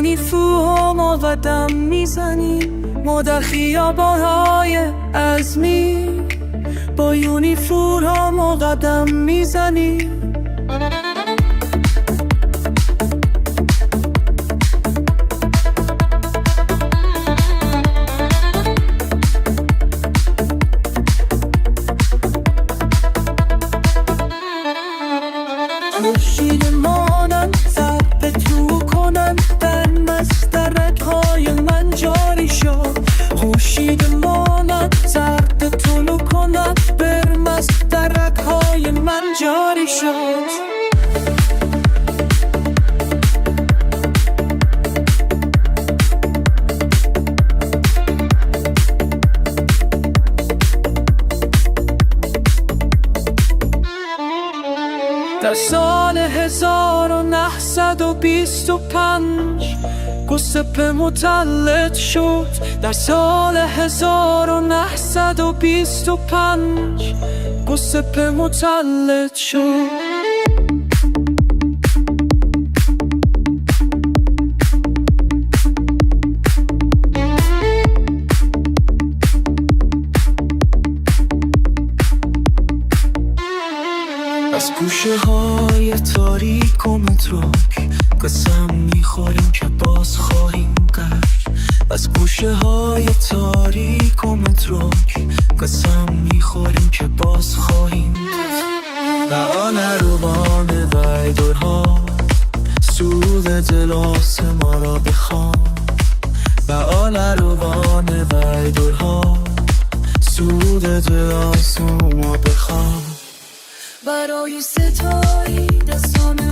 یونیفورم ما قدم میزنیم، ما در خیابان‌های عزمی با یونیفورم ما قدم میزنیم. خورشید مانند ضرب تو کنند در مسترک‌های من جاری شد. خورشید مانند ضرب تو کنند بر مسترک‌های من جاری شد. در سال 1925 گوسپه متولد شد. در سال 1925 گوسپه متولد شد. از گوشه های تاریک و متروک قسم میخوریم که باز خواهیم گشت. از گوشه های تاریک و متروک قسم میخوریم که باز خواهیم گشت. و آن روان ویدرها سود دلاس ما را بخوان. و آن روان ویدرها سود دلاس ما بخوان. برای ستایی دستان